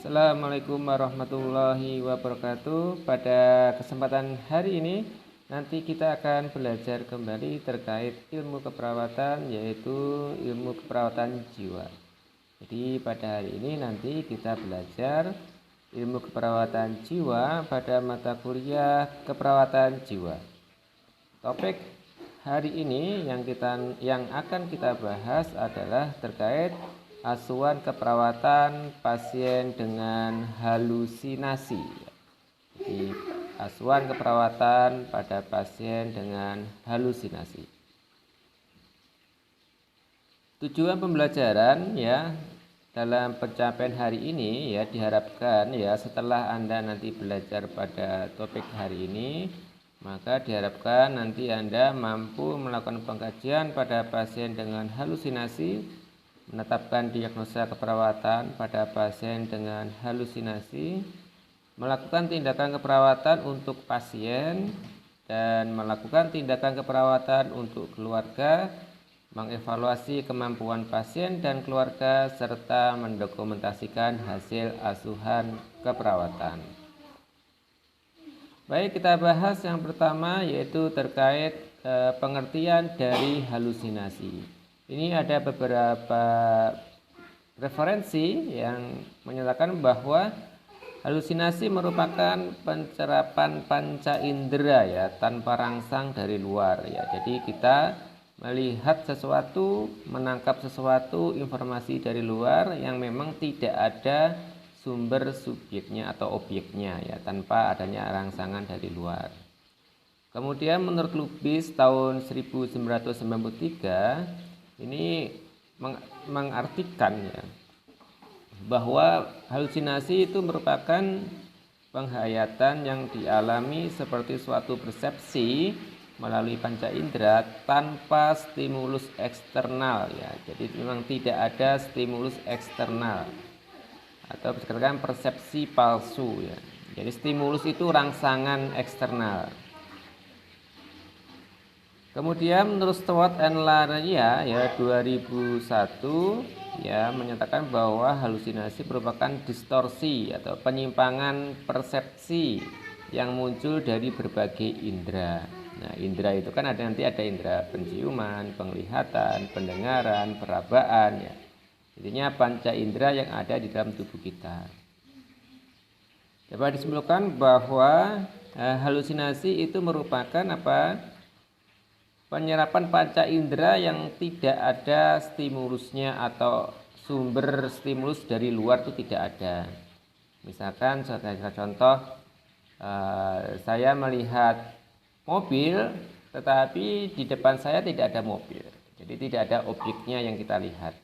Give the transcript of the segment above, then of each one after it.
Assalamualaikum warahmatullahi wabarakatuh. Pada kesempatan hari ini nanti kita akan belajar kembali terkait ilmu keperawatan, yaitu ilmu keperawatan jiwa. Jadi pada hari ini nanti kita belajar ilmu keperawatan jiwa pada mata kuliah keperawatan jiwa. Topik hari ini yang akan kita bahas adalah terkait asuhan keperawatan pasien dengan halusinasi. Jadi, asuhan keperawatan pada pasien dengan halusinasi. Tujuan pembelajaran dalam pencapaian hari ini diharapkan setelah Anda nanti belajar pada topik hari ini, maka diharapkan nanti Anda mampu melakukan pengkajian pada pasien dengan halusinasi, menetapkan diagnosa keperawatan pada pasien dengan halusinasi, melakukan tindakan keperawatan untuk pasien, dan melakukan tindakan keperawatan untuk keluarga, mengevaluasi kemampuan pasien dan keluarga, serta mendokumentasikan hasil asuhan keperawatan. Baik, kita bahas yang pertama, yaitu terkait pengertian dari halusinasi. Ini ada beberapa referensi yang menyatakan bahwa halusinasi merupakan pencerapan panca indera tanpa rangsang dari luar Jadi kita melihat sesuatu, menangkap sesuatu, informasi dari luar yang memang tidak ada sumber subjeknya atau objeknya tanpa adanya rangsangan dari luar. Kemudian menurut Lubis tahun 1993 ini mengartikan bahwa halusinasi itu merupakan penghayatan yang dialami seperti suatu persepsi melalui panca indera tanpa stimulus eksternal Jadi memang tidak ada stimulus eksternal, atau dikatakan persepsi palsu Jadi stimulus itu rangsangan eksternal. Kemudian menurut Stewart and Laria 2001 menyatakan bahwa halusinasi merupakan distorsi atau penyimpangan persepsi yang muncul dari berbagai indera. Nah, indera itu kan nanti ada indera penciuman, penglihatan, pendengaran, perabaan Intinya panca indera yang ada di dalam tubuh kita. Dapat disimpulkan bahwa halusinasi itu merupakan penyerapan panca indera yang tidak ada stimulusnya atau sumber stimulus dari luar itu tidak ada. Misalkan sebagai contoh, saya melihat mobil tetapi di depan saya tidak ada mobil. Jadi tidak ada objeknya yang kita lihat.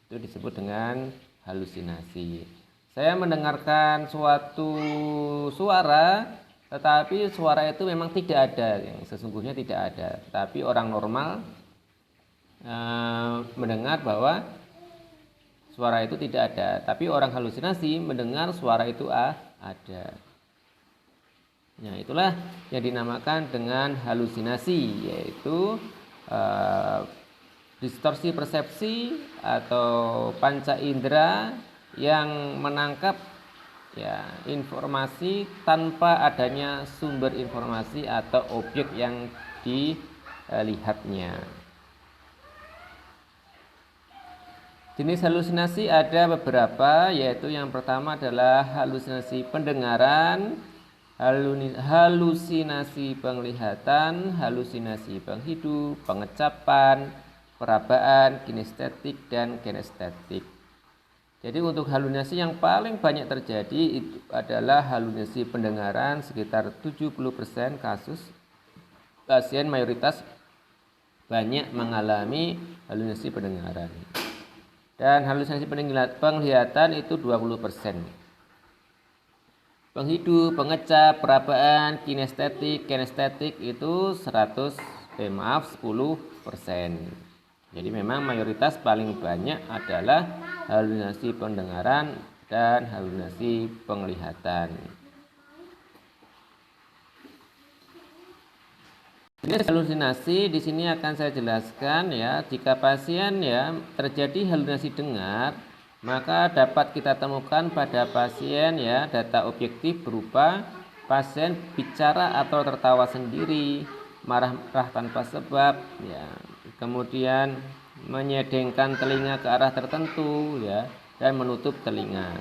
Itu disebut dengan halusinasi. Saya mendengarkan suatu suara, tetapi suara itu memang tidak ada, yang sesungguhnya tidak ada. Tapi orang normal mendengar bahwa suara itu tidak ada. Tapi orang halusinasi mendengar suara itu ada. Nah, itulah yang dinamakan dengan halusinasi, yaitu distorsi persepsi atau panca indera yang menangkap informasi tanpa adanya sumber informasi atau objek yang dilihatnya. Jenis halusinasi ada beberapa, yaitu yang pertama adalah halusinasi pendengaran, halusinasi penglihatan, halusinasi penghidup, pengecapan, perabaan, kinestetik, dan kinestetik. Jadi untuk halusinasi yang paling banyak terjadi itu adalah halusinasi pendengaran, sekitar 70% kasus pasien mayoritas banyak mengalami halusinasi pendengaran. Dan halusinasi penglihatan itu 20%. Penghidup, pengecap, perabaan, kinestetik itu 10%. Jadi memang mayoritas paling banyak adalah halusinasi pendengaran dan halusinasi penglihatan. Jenis halusinasi di sini akan saya jelaskan Jika pasien terjadi halusinasi dengar, maka dapat kita temukan pada pasien ya data objektif berupa pasien bicara atau tertawa sendiri, marah-marah tanpa sebab ya, kemudian menyedengkan telinga ke arah tertentu ya dan menutup telinga.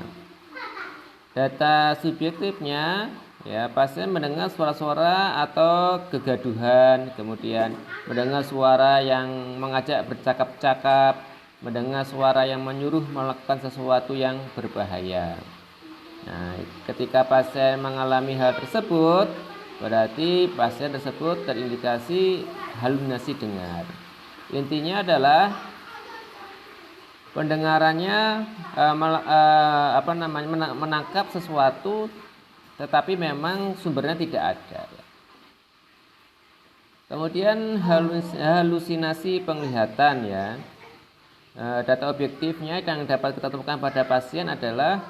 Data subjektifnya ya, pasien mendengar suara-suara atau kegaduhan, kemudian mendengar suara yang mengajak bercakap-cakap, mendengar suara yang menyuruh melakukan sesuatu yang berbahaya. Nah, ketika pasien mengalami hal tersebut, berarti pasien tersebut terindikasi halusinasi dengar. Intinya adalah pendengarannya menangkap sesuatu, tetapi memang sumbernya tidak ada. Kemudian halusinasi penglihatan ya. Data objektifnya yang dapat kita temukan pada pasien adalah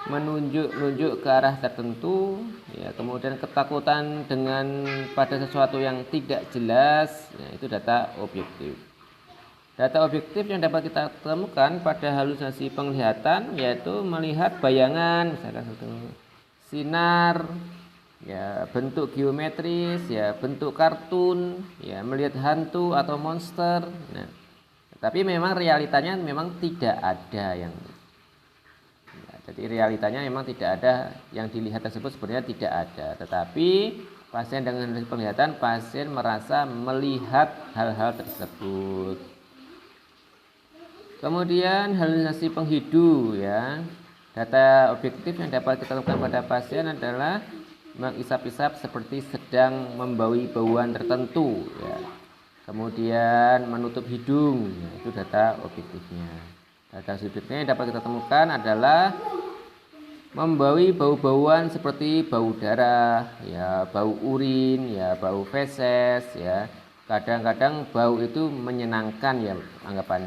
menunjuk ke arah tertentu ya, kemudian ketakutan dengan pada sesuatu yang tidak jelas ya, itu data objektif. Data objektif yang dapat kita temukan pada halusinasi penglihatan yaitu melihat bayangan, misalkan satu sinar ya, bentuk geometris ya, bentuk kartun ya, melihat hantu atau monster. Nah, tapi memang realitanya memang tidak ada yang ya, jadi realitanya memang tidak ada yang dilihat tersebut, sebenarnya tidak ada. Tetapi pasien dengan halusinasi penglihatan, pasien merasa melihat hal-hal tersebut. Kemudian halusinasi penghidu ya. Data objektif yang dapat kita lakukan pada pasien adalah mengisap-isap seperti sedang membawi bauan tertentu ya. Kemudian menutup hidung, ya, itu data objektifnya. Data subjektifnya yang dapat kita temukan adalah membawi bau-bauan seperti bau darah, ya, bau urin, ya, bau feses, ya. Kadang-kadang bau itu menyenangkan ya anggapan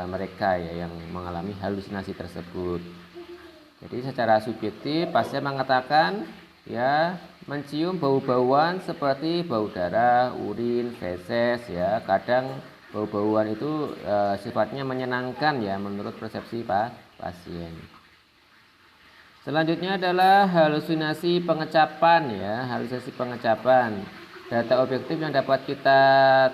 mereka ya yang mengalami halusinasi tersebut. Jadi secara subjektif pasien mengatakan ya mencium bau-bauan seperti bau darah, urin, feses ya. Kadang bau-bauan itu sifatnya menyenangkan ya menurut persepsi pasien. Selanjutnya adalah halusinasi pengecapan ya, halusinasi pengecapan. Data objektif yang dapat kita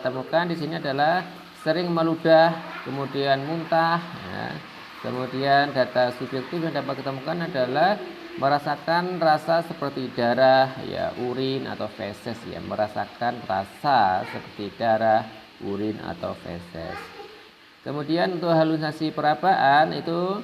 temukan di sini adalah sering meludah, kemudian muntah ya. Kemudian data subjektif yang dapat kita temukan adalah merasakan rasa seperti darah ya, urin atau feses ya, merasakan rasa seperti darah, urin atau feses. Kemudian untuk halusinasi perabaan itu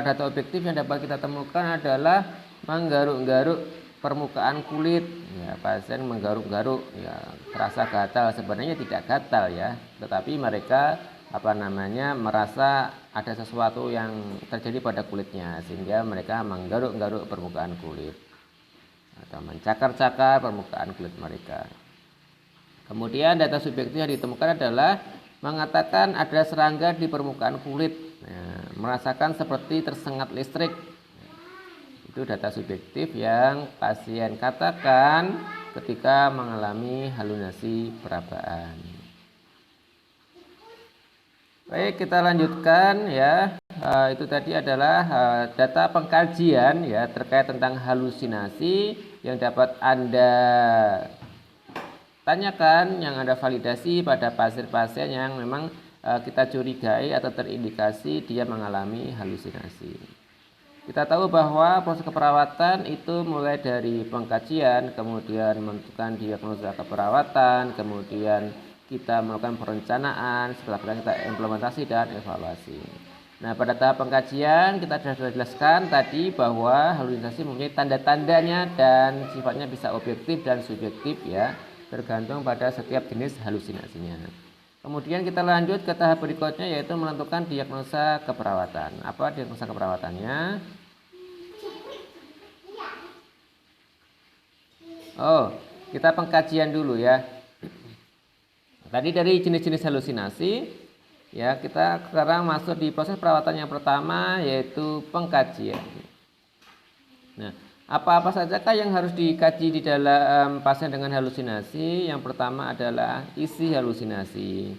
data objektif yang dapat kita temukan adalah menggaruk-garuk permukaan kulit ya, pasien menggaruk-garuk ya, terasa gatal, sebenarnya tidak gatal ya, tetapi mereka merasa ada sesuatu yang terjadi pada kulitnya sehingga mereka menggaruk-garuk permukaan kulit atau mencakar-cakar permukaan kulit mereka. Kemudian data subjektif yang ditemukan adalah mengatakan ada serangga di permukaan kulit ya, merasakan seperti tersengat listrik. Itu data subjektif yang pasien katakan ketika mengalami halusinasi perabaan. Baik, kita lanjutkan ya. Itu tadi adalah data pengkajian ya terkait tentang halusinasi yang dapat Anda tanyakan, yang Anda validasi pada pasien-pasien yang memang kita curigai atau terindikasi dia mengalami halusinasi. Kita tahu bahwa proses keperawatan itu mulai dari pengkajian, kemudian menentukan diagnosa keperawatan, kemudian kita melakukan perencanaan, setelah kita implementasi dan evaluasi. Nah, pada tahap pengkajian kita sudah jelaskan tadi bahwa halusinasi mempunyai tanda-tandanya dan sifatnya bisa objektif dan subjektif ya, tergantung pada setiap jenis halusinasinya. Kemudian kita lanjut ke tahap berikutnya yaitu menentukan diagnosa keperawatan. Apa diagnosa keperawatannya? Oh, kita pengkajian dulu ya. Tadi dari jenis-jenis halusinasi ya, kita sekarang masuk di proses perawatan yang pertama yaitu pengkajian. Nah, apa-apa sajakah yang harus dikaji di dalam pasien dengan halusinasi? Yang pertama adalah isi halusinasi.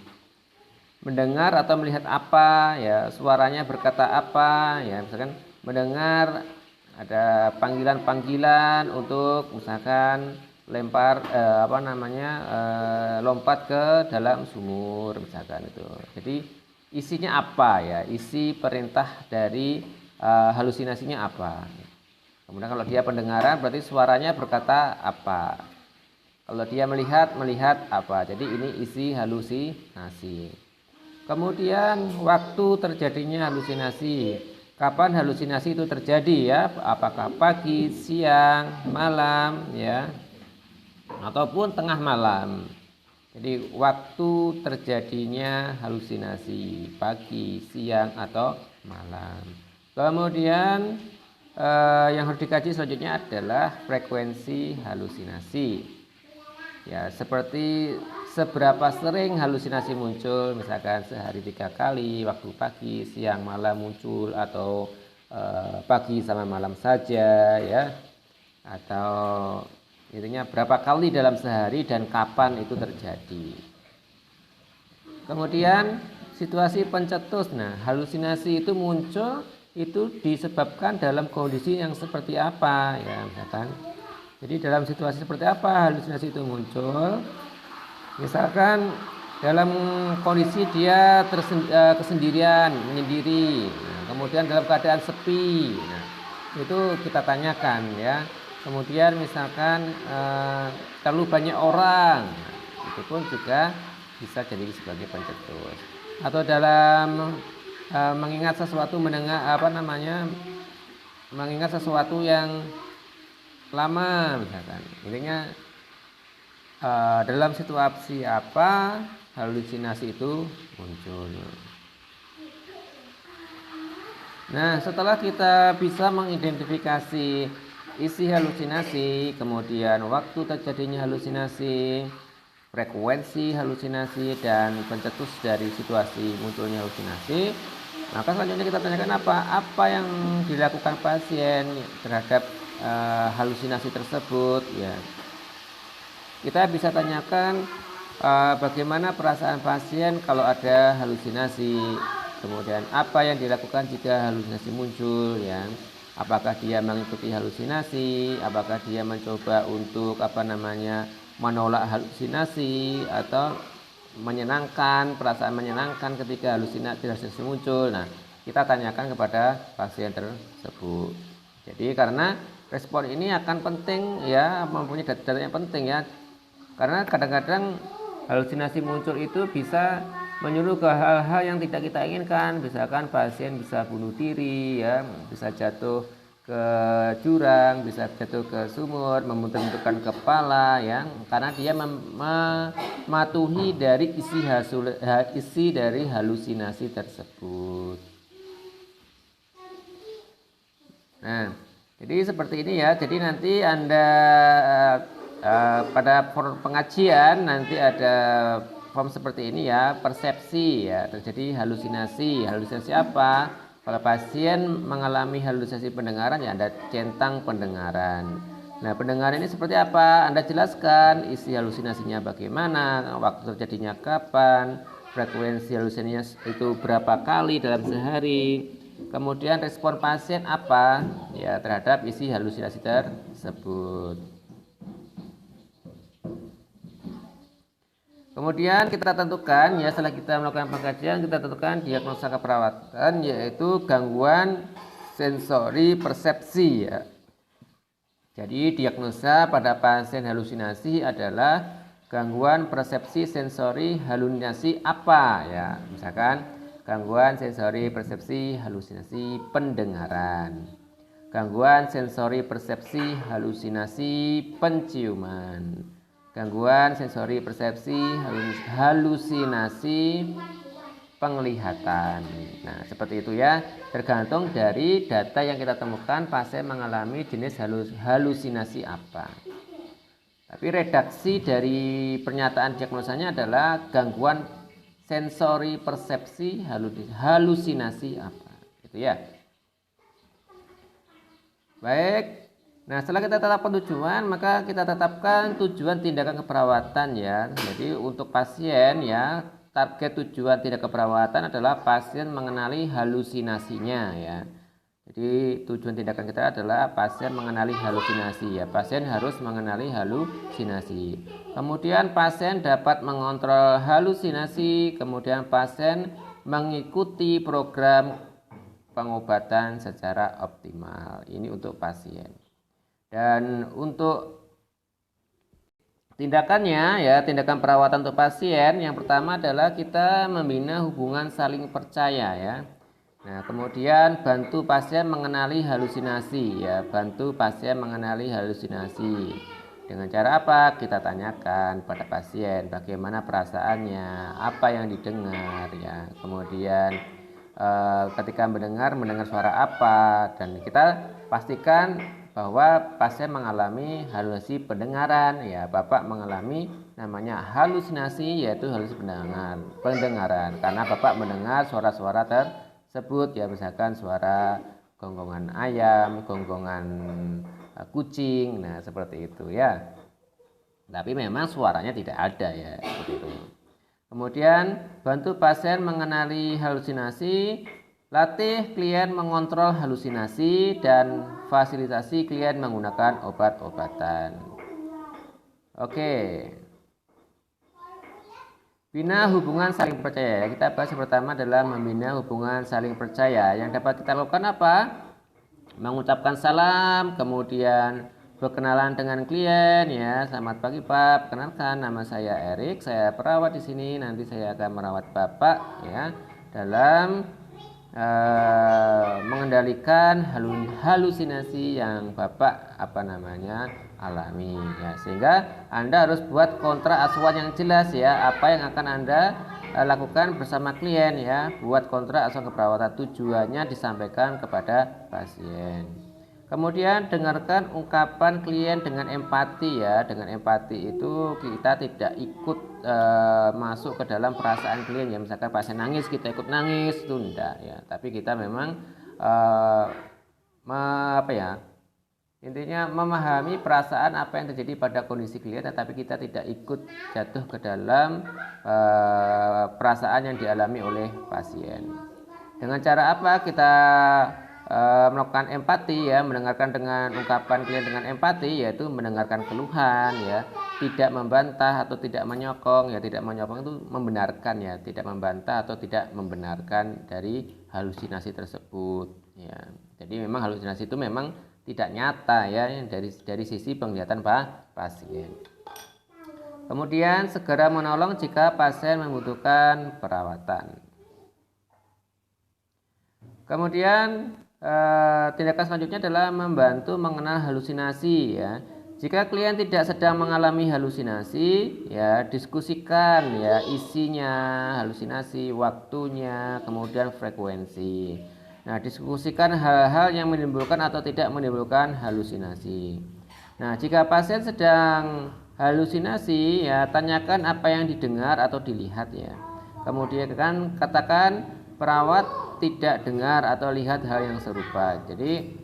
mendengar atau melihat apa, ya, suaranya berkata apa, ya, misalkan mendengar ada panggilan-panggilan untuk misalkan lempar lompat ke dalam sumur misalkan itu. Jadi isinya apa ya? Isi perintah dari halusinasinya apa? Kemudian kalau dia pendengaran berarti suaranya berkata apa? Kalau dia melihat apa? Jadi ini isi halusinasi. Kemudian waktu terjadinya halusinasi. Kapan halusinasi itu terjadi ya? Apakah pagi, siang, malam ya? Ataupun tengah malam. Jadi waktu terjadinya halusinasi pagi, siang atau malam. Kemudian yang harus dikaji selanjutnya adalah frekuensi halusinasi. Ya, seperti seberapa sering halusinasi muncul, misalkan sehari 3 kali, waktu pagi, siang, malam muncul, atau pagi sama malam saja, ya, atau intinya berapa kali dalam sehari dan kapan itu terjadi. Kemudian situasi pencetus, nah halusinasi itu muncul itu disebabkan dalam kondisi yang seperti apa, ya, misalkan. Jadi dalam situasi seperti apa halusinasi itu muncul? Misalkan dalam kondisi dia kesendirian, menyendiri, nah, kemudian dalam keadaan sepi, nah, itu kita tanyakan ya. Kemudian misalkan terlalu banyak orang, nah, itu pun juga bisa jadi sebagai pencetus. Atau dalam mengingat sesuatu, mengingat sesuatu yang lama misalkan. Intinya dalam situasi apa halusinasi itu muncul. Nah, setelah kita bisa mengidentifikasi isi halusinasi, kemudian waktu terjadinya halusinasi, frekuensi halusinasi, dan pencetus dari situasi munculnya halusinasi, maka selanjutnya kita tanyakan apa yang dilakukan pasien terhadap halusinasi tersebut, ya. Kita bisa tanyakan bagaimana perasaan pasien kalau ada halusinasi, kemudian apa yang dilakukan jika halusinasi muncul, ya. Apakah dia mengikuti halusinasi, apakah dia mencoba untuk menolak halusinasi, atau menyenangkan, perasaan menyenangkan ketika halusinasi muncul. Nah, kita tanyakan kepada pasien tersebut. Jadi karena respon ini akan penting, ya, mempunyai data yang penting, ya. Karena kadang-kadang halusinasi muncul itu bisa menyuruh ke hal-hal yang tidak kita inginkan. Misalkan pasien bisa bunuh diri, ya, bisa jatuh ke jurang, bisa jatuh ke sumur, membenturkan kepala, ya, karena dia mematuhi dari isi dari halusinasi tersebut. Nah, jadi seperti ini, ya. Jadi nanti Anda pada pengajian nanti ada form seperti ini, ya, persepsi, ya, terjadi halusinasi. Halusinasi apa? Kalau pasien mengalami halusinasi pendengaran, ya, Anda centang pendengaran. Nah, pendengaran ini seperti apa? Anda jelaskan isi halusinasinya bagaimana, waktu terjadinya kapan, frekuensi halusinasinya itu berapa kali dalam sehari. Kemudian respon pasien apa, ya, terhadap isi halusinasi tersebut. Kemudian kita tentukan, ya, setelah kita melakukan pengkajian, kita tentukan diagnosa keperawatan, yaitu gangguan sensori persepsi, ya. Jadi diagnosa pada pasien halusinasi adalah gangguan persepsi sensori halusinasi apa, ya. Misalkan gangguan sensori persepsi halusinasi pendengaran, gangguan sensori persepsi halusinasi penciuman, gangguan sensori persepsi halusinasi penglihatan. Nah, seperti itu, ya. Tergantung dari data yang kita temukan pasien mengalami jenis halusinasi apa. Tapi redaksi dari pernyataan diagnosanya adalah gangguan sensori persepsi halusinasi apa. Itu, ya. Baik. Nah, setelah kita tetapkan tujuan, maka kita tetapkan tujuan tindakan keperawatan, ya. Jadi untuk pasien, ya, target tujuan tindak keperawatan adalah pasien mengenali halusinasinya ya. Jadi tujuan tindakan kita adalah pasien mengenali halusinasi ya. Pasien harus mengenali halusinasi. Kemudian pasien dapat mengontrol halusinasi. Kemudian pasien mengikuti program pengobatan secara optimal. Ini untuk pasien. Dan untuk tindakannya ya, tindakan perawatan untuk pasien yang pertama adalah kita membina hubungan saling percaya ya. Nah, kemudian bantu pasien mengenali halusinasi ya, bantu pasien mengenali halusinasi. Dengan cara apa? Kita tanyakan pada pasien bagaimana perasaannya, apa yang didengar ya. Kemudian ketika mendengar suara apa, dan kita pastikan bahwa pasien mengalami halusinasi pendengaran ya. Bapak mengalami namanya halusinasi, yaitu halusinasi pendengaran karena Bapak mendengar suara-suara tersebut ya, misalkan suara gonggongan ayam, gonggongan kucing, nah seperti itu ya. Tapi memang suaranya tidak ada ya, seperti itu. Kemudian bantu pasien mengenali halusinasi, latih klien mengontrol halusinasi, dan fasilitasi klien menggunakan obat-obatan. Oke. Bina hubungan saling percaya. Kita bahas yang pertama adalah membina hubungan saling percaya. Yang dapat kita lakukan apa? Mengucapkan salam, kemudian berkenalan dengan klien ya. Selamat pagi Pak, perkenalkan nama saya Erik, saya perawat di sini. Nanti saya akan merawat Bapak ya dalam mengendalikan halusinasi yang Bapak alami ya. Sehingga Anda harus buat kontrak asuhan yang jelas ya, apa yang akan Anda lakukan bersama klien ya. Buat kontrak asuhan keperawatan, tujuannya disampaikan kepada pasien. Kemudian dengarkan ungkapan klien dengan empati ya. Dengan empati itu kita tidak ikut masuk ke dalam perasaan klien ya. Misalkan pasien nangis, kita ikut nangis, itu enggak ya. Tapi kita memang intinya memahami perasaan apa yang terjadi pada kondisi klien, tetapi kita tidak ikut jatuh ke dalam perasaan yang dialami oleh pasien. Dengan cara apa kita melakukan empati ya, mendengarkan dengan ungkapan klien dengan empati, yaitu mendengarkan keluhan ya, tidak membantah atau tidak menyokong ya. Tidak menyokong itu membenarkan ya, tidak membantah atau tidak membenarkan dari halusinasi tersebut ya. Jadi memang halusinasi itu memang tidak nyata ya dari sisi penglihatan pasien. Kemudian segera menolong jika pasien membutuhkan perawatan. Kemudian tindakan selanjutnya adalah membantu mengenal halusinasi ya. Jika klien tidak sedang mengalami halusinasi ya, diskusikan ya isinya halusinasi, waktunya, kemudian frekuensi. Nah, diskusikan hal-hal yang menimbulkan atau tidak menimbulkan halusinasi. Nah, jika pasien sedang halusinasi ya, tanyakan apa yang didengar atau dilihat ya. Kemudian kan katakan perawat tidak dengar atau lihat hal yang serupa. Jadi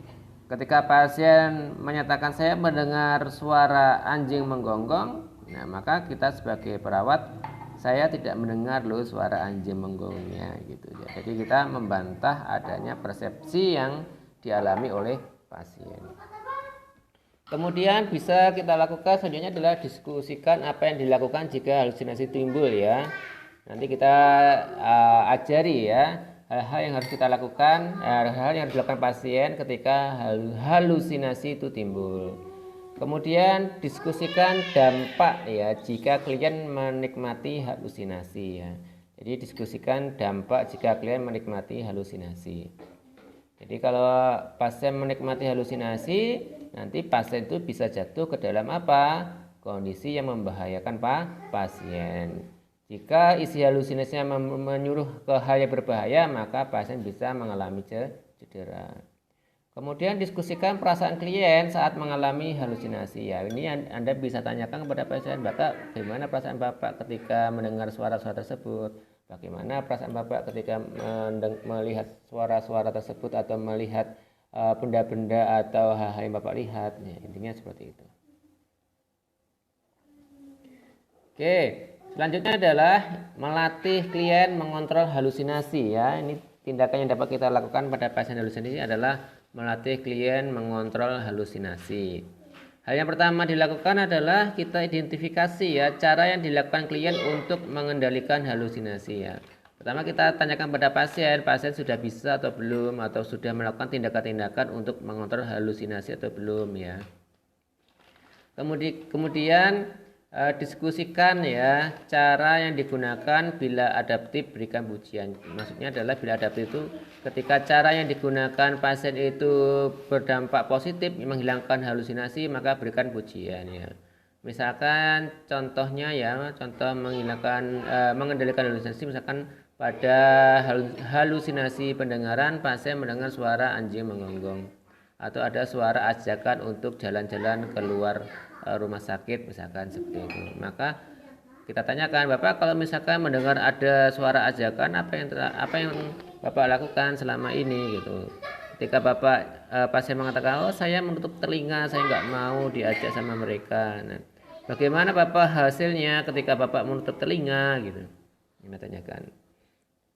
ketika pasien menyatakan saya mendengar suara anjing menggonggong, nah maka kita sebagai perawat, saya tidak mendengar loh suara anjing menggonggongnya gitu ya. Jadi kita membantah adanya persepsi yang dialami oleh pasien. Kemudian bisa kita lakukan selanjutnya adalah diskusikan apa yang dilakukan jika halusinasi timbul ya. Nanti kita ajari ya hal-hal yang harus kita lakukan, hal-hal yang harus dilakukan pasien ketika halusinasi itu timbul. Kemudian diskusikan dampak ya jika klien menikmati halusinasi ya. Jadi diskusikan dampak jika klien menikmati halusinasi. Jadi kalau pasien menikmati halusinasi, nanti pasien itu bisa jatuh ke dalam apa? Kondisi yang membahayakan pasien. Jika isi halusinasinya menyuruh ke hal yang berbahaya, maka pasien bisa mengalami cedera. Kemudian diskusikan perasaan klien saat mengalami halusinasi ya. Ini Anda bisa tanyakan kepada pasien, Bapak, bagaimana perasaan Bapak ketika mendengar suara-suara tersebut? Bagaimana perasaan Bapak ketika melihat suara-suara tersebut atau melihat benda-benda atau hal-hal yang Bapak lihat? Ya, intinya seperti itu. Oke. Selanjutnya adalah melatih klien mengontrol halusinasi ya. Ini tindakan yang dapat kita lakukan pada pasien halusinasi adalah melatih klien mengontrol halusinasi. Hal yang pertama dilakukan adalah kita identifikasi ya cara yang dilakukan klien untuk mengendalikan halusinasi ya. Pertama kita tanyakan pada pasien sudah bisa atau belum, atau sudah melakukan tindakan-tindakan untuk mengontrol halusinasi atau belum ya. Kemudian diskusikan ya cara yang digunakan bila adaptif, berikan pujian. Maksudnya adalah bila adaptif itu ketika cara yang digunakan pasien itu berdampak positif menghilangkan halusinasi, maka berikan pujian ya. Misalkan contohnya ya, contoh mengendalikan halusinasi, misalkan pada halusinasi pendengaran pasien mendengar suara anjing menggonggong, atau ada suara ajakan untuk jalan-jalan keluar rumah sakit misalkan seperti itu. Maka kita tanyakan, Bapak kalau misalkan mendengar ada suara ajakan, apa yang Bapak lakukan selama ini gitu. Ketika pasien mengatakan, oh saya menutup telinga, saya nggak mau diajak sama mereka. Nah, bagaimana Bapak hasilnya ketika Bapak menutup telinga gitu? Kita tanyakan.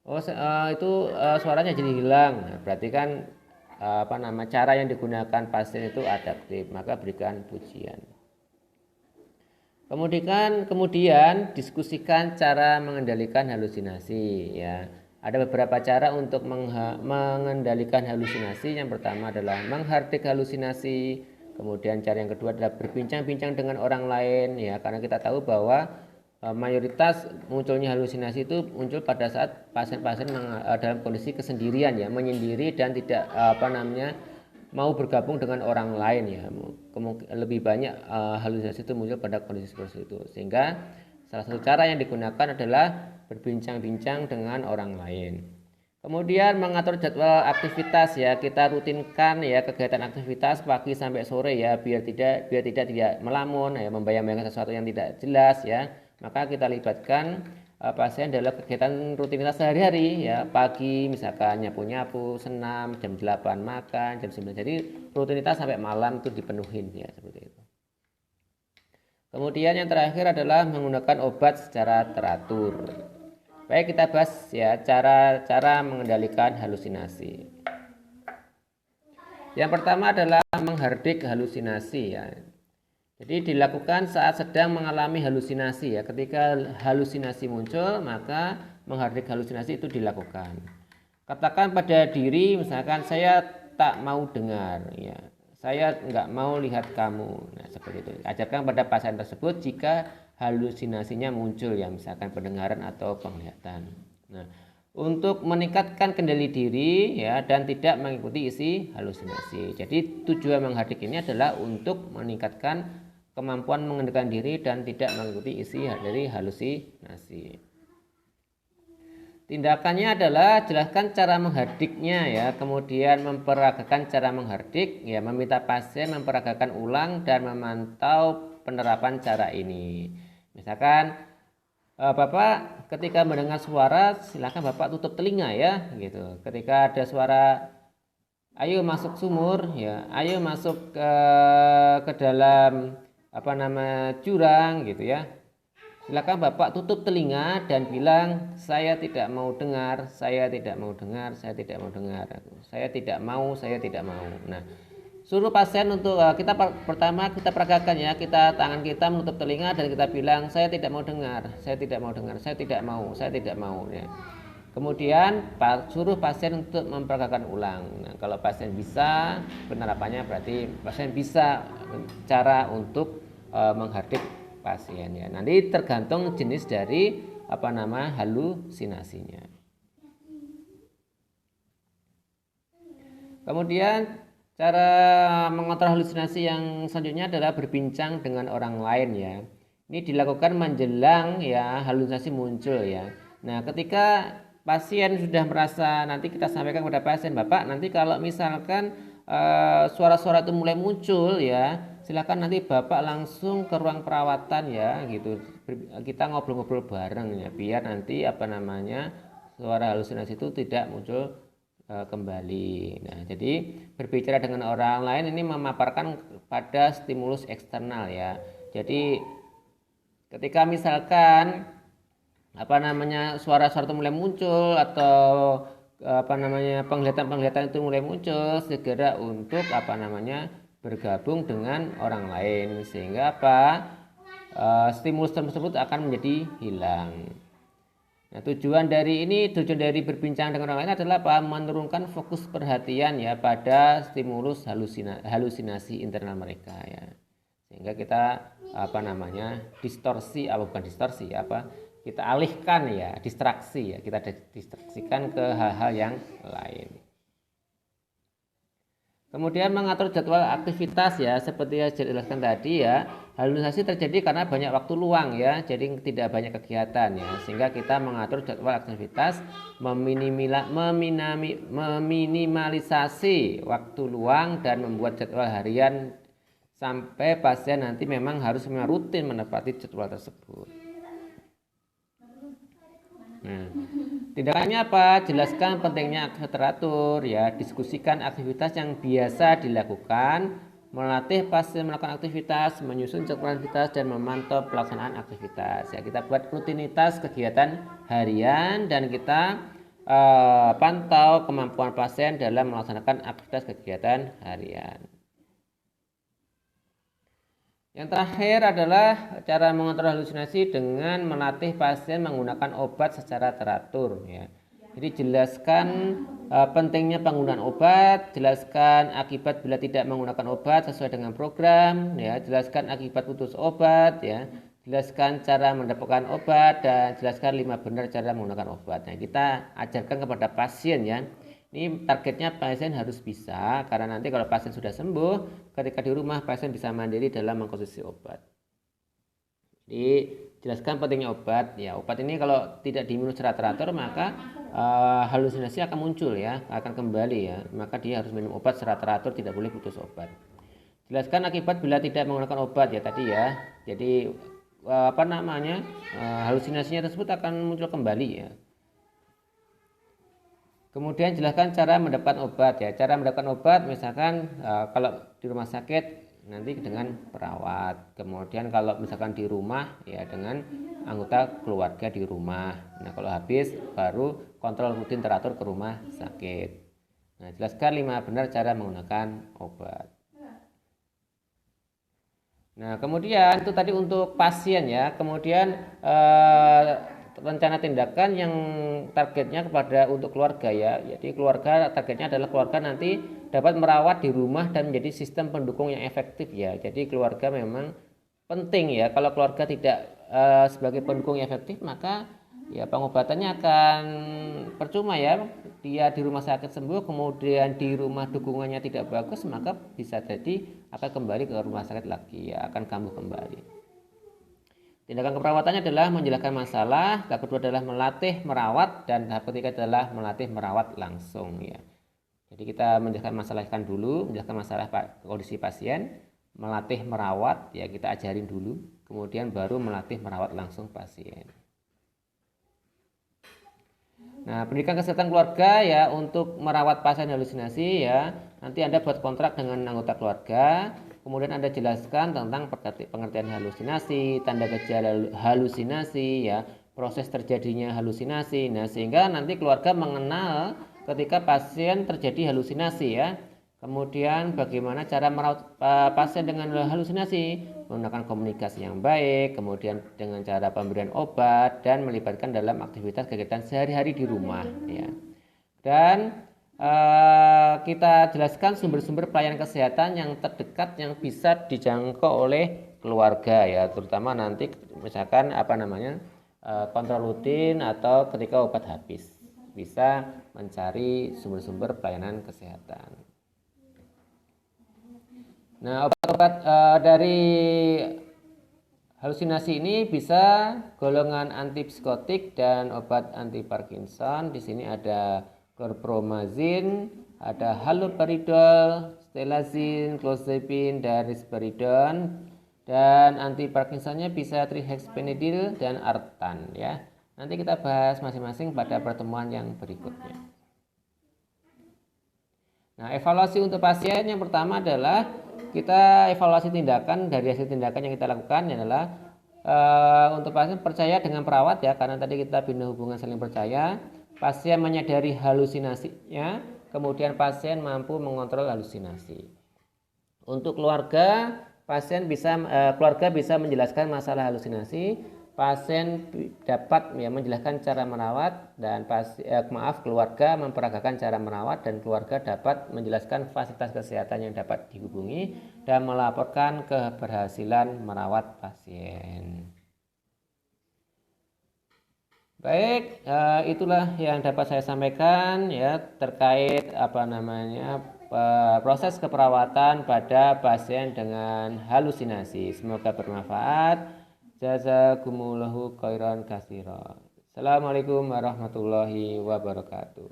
Oh itu suaranya jadi hilang. Nah, berarti kan cara yang digunakan pasien itu adaptif, maka berikan pujian. Kemudian diskusikan cara mengendalikan halusinasi ya. Ada beberapa cara untuk mengendalikan halusinasi. Yang pertama adalah menghardik halusinasi. Kemudian cara yang kedua adalah berbincang-bincang dengan orang lain ya, karena kita tahu bahwa mayoritas munculnya halusinasi itu muncul pada saat pasien-pasien dalam kondisi kesendirian ya, menyendiri dan tidak mau bergabung dengan orang lain ya. Lebih banyak halusinasi itu muncul pada kondisi seperti itu, sehingga salah satu cara yang digunakan adalah berbincang-bincang dengan orang lain. Kemudian mengatur jadwal aktivitas ya, kita rutinkan ya kegiatan aktivitas pagi sampai sore ya, biar tidak melamun ya, membayang-bayangkan sesuatu yang tidak jelas ya. Maka kita libatkan pasien dalam kegiatan rutinitas sehari-hari ya, pagi misalkan nyapu-nyapu, senam, jam 8 makan, jam 9. Jadi rutinitas sampai malam itu dipenuhin ya, seperti itu. Kemudian yang terakhir adalah menggunakan obat secara teratur. Baik, kita bahas ya cara mengendalikan halusinasi. Yang pertama adalah menghardik halusinasi ya. Jadi dilakukan saat sedang mengalami halusinasi ya. Ketika halusinasi muncul, maka menghardik halusinasi itu dilakukan. Katakan pada diri, misalkan saya tak mau dengar ya, saya nggak mau lihat kamu. Nah seperti itu. Ajarkan pada pasien tersebut jika halusinasinya muncul ya, misalkan pendengaran atau penglihatan. Nah, untuk meningkatkan kendali diri ya dan tidak mengikuti isi halusinasi. Jadi tujuan menghardik ini adalah untuk meningkatkan kemampuan mengendalikan diri dan tidak mengikuti isi dari halusinasi. Tindakannya adalah jelaskan cara menghardiknya ya, kemudian memperagakan cara menghardik ya, meminta pasien memperagakan ulang dan memantau penerapan cara ini. Misalkan Bapak ketika mendengar suara, silakan Bapak tutup telinga ya gitu. Ketika ada suara ayo masuk sumur ya, ayo masuk ke dalam jurang gitu ya, silakan Bapak tutup telinga dan bilang saya tidak mau dengar, saya tidak mau dengar, saya tidak mau dengar, saya tidak mau, saya tidak mau. Nah suruh pasien untuk pertama kita peragakan ya, tangan kita menutup telinga dan kita bilang saya tidak mau dengar, saya tidak mau dengar, saya tidak mau, saya tidak mau ya. Kemudian suruh pasien untuk memperagakan ulang. Nah, kalau pasien bisa, penerapannya berarti pasien bisa cara untuk menghardik pasien ya. Nanti tergantung jenis dari halusinasinya. Kemudian cara mengontrol halusinasi yang selanjutnya adalah berbincang dengan orang lain ya. Ini dilakukan menjelang ya halusinasi muncul ya. Nah, ketika pasien sudah merasa, nanti kita sampaikan kepada pasien, Bapak nanti kalau misalkan suara-suara itu mulai muncul ya, silakan nanti Bapak langsung ke ruang perawatan ya gitu. Kita ngobrol-ngobrol bareng ya, biar nanti suara halusinasi itu tidak muncul kembali. Nah, jadi berbicara dengan orang lain ini memaparkan pada stimulus eksternal ya. Jadi ketika misalkan suara-suara itu mulai muncul atau penglihatan-penglihatan itu mulai muncul, segera untuk bergabung dengan orang lain, sehingga stimulus tersebut akan menjadi hilang. Nah, tujuan dari berbincang dengan orang lain adalah menurunkan fokus perhatian ya pada stimulus halusinasi internal mereka ya. Sehingga kita kita alihkan ya, distraksi ya, kita distraksikan ke hal-hal yang lain. Kemudian mengatur jadwal aktivitas ya, seperti yang saya jelaskan tadi ya, halusinasi terjadi karena banyak waktu luang ya, jadi tidak banyak kegiatan ya, sehingga kita mengatur jadwal aktivitas, meminimalisasi waktu luang dan membuat jadwal harian sampai pasien nanti memang harus rutin menepati jadwal tersebut. Nah, tindakannya apa? Jelaskan pentingnya aktivitas teratur ya, diskusikan aktivitas yang biasa dilakukan, melatih pasien melakukan aktivitas, menyusun jadwal aktivitas dan memantau pelaksanaan aktivitas. Ya, kita buat rutinitas kegiatan harian dan kita pantau kemampuan pasien dalam melaksanakan aktivitas kegiatan harian. Yang terakhir adalah cara mengontrol halusinasi dengan melatih pasien menggunakan obat secara teratur ya. Jadi jelaskan pentingnya penggunaan obat, jelaskan akibat bila tidak menggunakan obat sesuai dengan program ya, jelaskan akibat putus obat ya, jelaskan cara mendapatkan obat dan jelaskan 5 benar cara menggunakan obat. Nah, kita ajarkan kepada pasien ya. Ini targetnya pasien harus bisa, karena nanti kalau pasien sudah sembuh, ketika di rumah pasien bisa mandiri dalam mengkonsumsi obat. Jadi jelaskan pentingnya obat. Ya, obat ini kalau tidak diminum secara teratur maka halusinasi akan muncul ya, akan kembali ya. Maka dia harus minum obat secara teratur, tidak boleh putus obat. Jelaskan akibat bila tidak menggunakan obat ya tadi ya. Jadi halusinasinya tersebut akan muncul kembali ya. Kemudian jelaskan cara mendapatkan obat ya. Cara mendapatkan obat misalkan kalau di rumah sakit nanti dengan perawat. Kemudian kalau misalkan di rumah ya dengan anggota keluarga di rumah. Nah, kalau habis baru kontrol rutin teratur ke rumah sakit. Nah, jelaskan 5 benar cara menggunakan obat. Nah, kemudian itu tadi untuk pasien ya. Kemudian rencana tindakan yang targetnya untuk keluarga ya. Jadi keluarga targetnya adalah keluarga nanti dapat merawat di rumah dan menjadi sistem pendukung yang efektif ya. Jadi keluarga memang penting ya. Kalau keluarga tidak sebagai pendukung yang efektif maka ya pengobatannya akan percuma ya. Dia di rumah sakit sembuh kemudian di rumah dukungannya tidak bagus, maka bisa jadi akan kembali ke rumah sakit lagi ya, akan kambuh kembali. Tindakan keperawatannya adalah menjelaskan masalah, tahap kedua adalah melatih merawat, dan tahap ketiga adalah melatih merawat langsung ya. Jadi kita menjelaskan masalahkan dulu, menjelaskan masalah kondisi pasien, melatih merawat ya, kita ajarin dulu, kemudian baru melatih merawat langsung pasien. Nah, pendidikan kesehatan keluarga ya untuk merawat pasien halusinasi ya. Nanti Anda buat kontrak dengan anggota keluarga. Kemudian Anda jelaskan tentang pengertian halusinasi, tanda gejala halusinasi ya, proses terjadinya halusinasi. Nah, sehingga nanti keluarga mengenal ketika pasien terjadi halusinasi ya. Kemudian bagaimana cara merawat pasien dengan halusinasi, menggunakan komunikasi yang baik, kemudian dengan cara pemberian obat dan melibatkan dalam aktivitas kegiatan sehari-hari di rumah ya. Dan kita jelaskan sumber-sumber pelayanan kesehatan yang terdekat yang bisa dijangkau oleh keluarga ya, terutama nanti misalkan kontrol rutin atau ketika obat habis bisa mencari sumber-sumber pelayanan kesehatan. Nah, obat-obat dari halusinasi ini bisa golongan antipsikotik dan obat anti Parkinson. Di sini ada chlorpromazine, ada haloperidol, stelazine, clozapine, dan risperidon. Dan anti Parkinsonnya bisa trihexyphenidyl dan artan ya. Nanti kita bahas masing-masing pada pertemuan yang berikutnya. Nah, evaluasi untuk pasien yang pertama adalah kita evaluasi tindakan. Dari hasil tindakan yang kita lakukan adalah untuk pasien percaya dengan perawat ya, karena tadi kita bina hubungan saling percaya. Pasien menyadari halusinasinya, kemudian pasien mampu mengontrol halusinasi. Untuk keluarga, keluarga bisa menjelaskan masalah halusinasi. Pasien dapat ya menjelaskan cara merawat dan keluarga memperagakan cara merawat, dan keluarga dapat menjelaskan fasilitas kesehatan yang dapat dihubungi dan melaporkan keberhasilan merawat pasien. Baik, itulah yang dapat saya sampaikan ya terkait proses keperawatan pada pasien dengan halusinasi. Semoga bermanfaat. Jazakumullahu khairan katsiran. Assalamualaikum warahmatullahi wabarakatuh.